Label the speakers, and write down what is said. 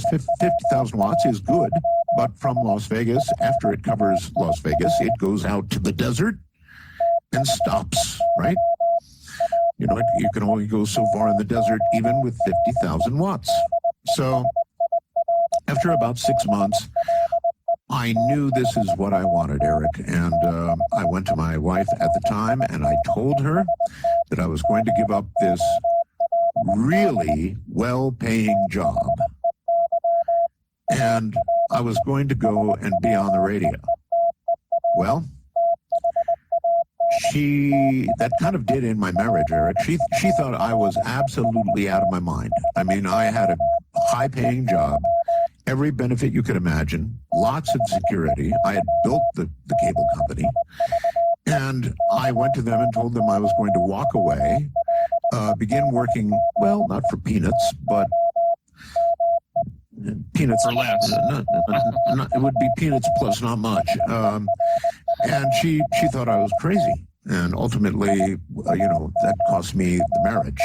Speaker 1: course, 50,000 watts is good, but from Las Vegas, after it covers Las Vegas, it goes out to the desert and stops, right? You know, you can only go so far in the desert, even with 50,000 watts. So after about 6 months, I knew this is what I wanted, Eric. And I went to my wife at the time, and I told her that I was going to give up this really well-paying job. And I was going to go and be on the radio. Well, that kind of did in my marriage, Eric. She thought I was absolutely out of my mind. I mean, I had a high-paying job, every benefit you could imagine, lots of security. I had built the cable company. And I went to them and told them I was going to walk away, begin working, well, not for peanuts, but peanuts
Speaker 2: or less.
Speaker 1: It would be peanuts plus not much. And she thought I was crazy. And ultimately, that cost me the marriage.